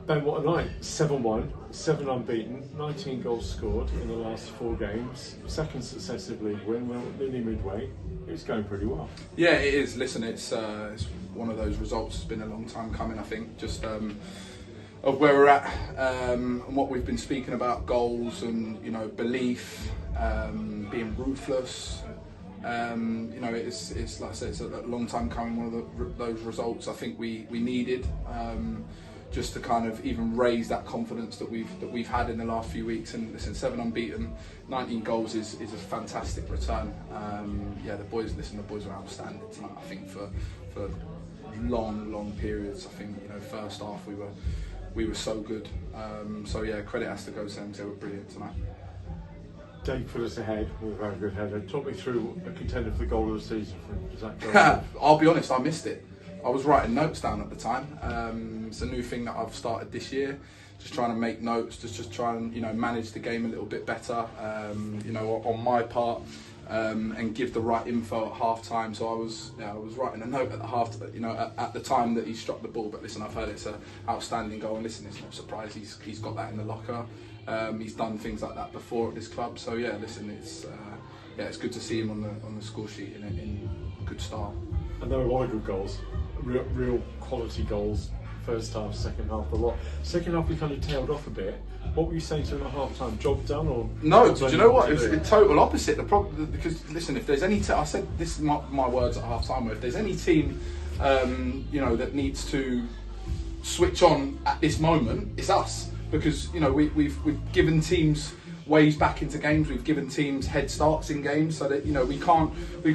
Ben, what a night. 7-1, 7 unbeaten, 19 goals scored in the last 4 games, second successive league win, we're nearly midway. It's going pretty well. Yeah, it is. Listen, it's one of those results. It's been a long time coming, I think, just of where we're at and what we've been speaking about, goals and, belief, being ruthless. It's like I said, it's a long time coming. One of those results I think we needed, just to kind of even raise that confidence that we've had in the last few weeks. And listen, 7 unbeaten, 19 goals is a fantastic return. The boys were outstanding tonight. I think for long periods. I think first half we were so good. Credit has to go to them. They were brilliant tonight. Dave put us ahead with a very good header. Talk me through a contender for the goal of the season for Zach. I'll be honest, I missed it. I was writing notes down at the time. It's a new thing that I've started this year. Just trying to make notes, just try and manage the game a little bit better. On my part, and give the right info at half time. So I was writing a note at the at the time that he struck the ball. But listen, I've heard it's an outstanding goal, and listen, it's no surprise he's got that in the locker. He's done things like that before at this club. So yeah, listen, it's good to see him on the score sheet in good style. And there were a lot of good goals, real quality goals. First half, second half, a lot. Second half, we kind of tailed off a bit. What were you saying to him at half time? Job done, or no? Do you know what? It was the total opposite. The problem, because listen, if there's any, I said this is my words at half time. If there's any team, that needs to switch on at this moment, it's us. Because we've given teams ways back into games. We've given teams head starts in games, so that we've got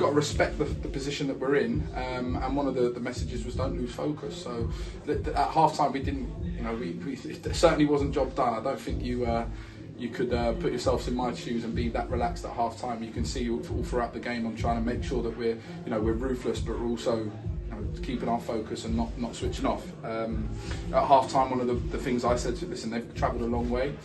to respect the position that we're in. And one of the messages was don't lose focus. So at half time we didn't. It certainly wasn't job done. I don't think you could put yourselves in my shoes and be that relaxed at half time. You can see all throughout the game I'm trying to make sure that we're ruthless, but we're also keeping our focus and not switching off. At half time, one of the things I said to listen, they've travelled a long way,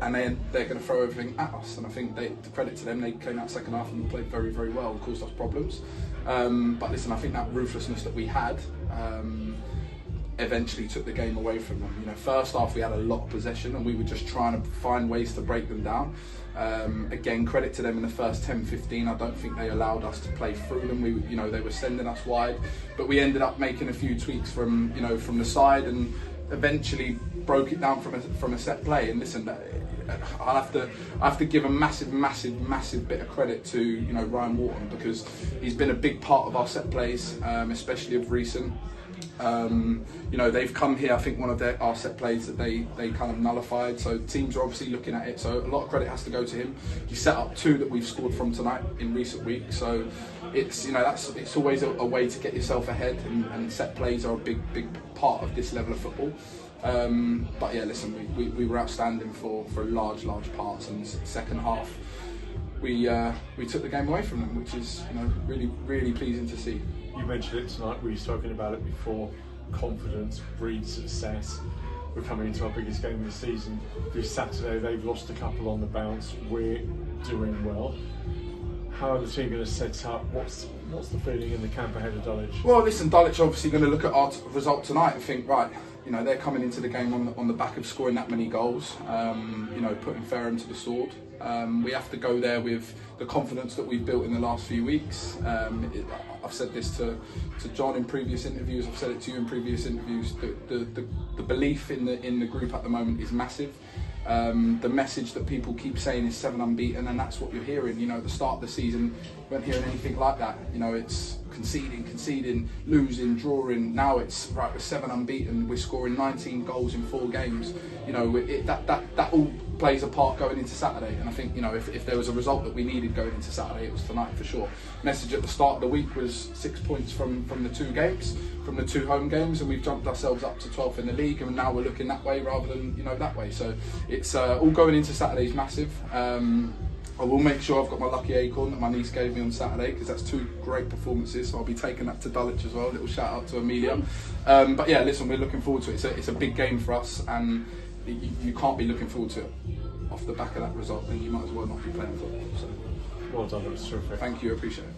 and then they're going to throw everything at us. And I think to credit to them, they came out second half and played very, very well and caused us problems. But listen, I think that ruthlessness that we had eventually took the game away from them. First half we had a lot of possession and we were just trying to find ways to break them down. Again, credit to them in the first 10-15. I don't think they allowed us to play through them. They were sending us wide, but we ended up making a few tweaks from the side and eventually broke it down from a set play. And listen, I have to give a massive bit of credit to Ryan Wharton, because he's been a big part of our set plays, especially of recent. They've come here, I think one of our set plays that they kind of nullified, so teams are obviously looking at it, so a lot of credit has to go to him. He set up 2 that we've scored from tonight in recent weeks, so it's it's always a way to get yourself ahead, and set plays are a big part of this level of football. But yeah, listen, we were outstanding for large parts, and second half we took the game away from them, which is really pleasing to see. You mentioned it tonight, we were talking about it before. Confidence breeds success. We're coming into our biggest game of the season. This Saturday they've lost a couple on the bounce. We're doing well. How are the team going to set up? What's the feeling in the camp ahead of Dulwich? Well, listen, Dulwich are obviously going to look at our result tonight and think, right, they're coming into the game on the back of scoring that many goals, putting Fareham to the sword. We have to go there with the confidence that we've built in the last few weeks. I've said this to John in previous interviews, I've said it to you in previous interviews, the belief in the group at the moment is massive. The message that people keep saying is 7 unbeaten, and that's what you're hearing. At the start of the season, you weren't hearing anything like that. It's conceding, losing, drawing. Now it's right, we're 7 unbeaten. We're scoring 19 goals in 4 games. That all plays a part going into Saturday. And I think if there was a result that we needed going into Saturday, it was tonight for sure. Message at the start of the week was 6 points from the 2 games, from the 2 home games, and we've jumped ourselves up to 12th in the league, and now we're looking that way rather than that way. So it's all going into Saturday is massive. I will make sure I've got my lucky acorn that my niece gave me on Saturday, because that's 2 great performances, so I'll be taking that to Dulwich as well. A little shout out to Amelia. But yeah, listen, we're looking forward to it. It's a big game for us, and you can't be looking forward to it off the back of that result, then you might as well not be playing football. So well done, it was terrific. Thank you, appreciate it.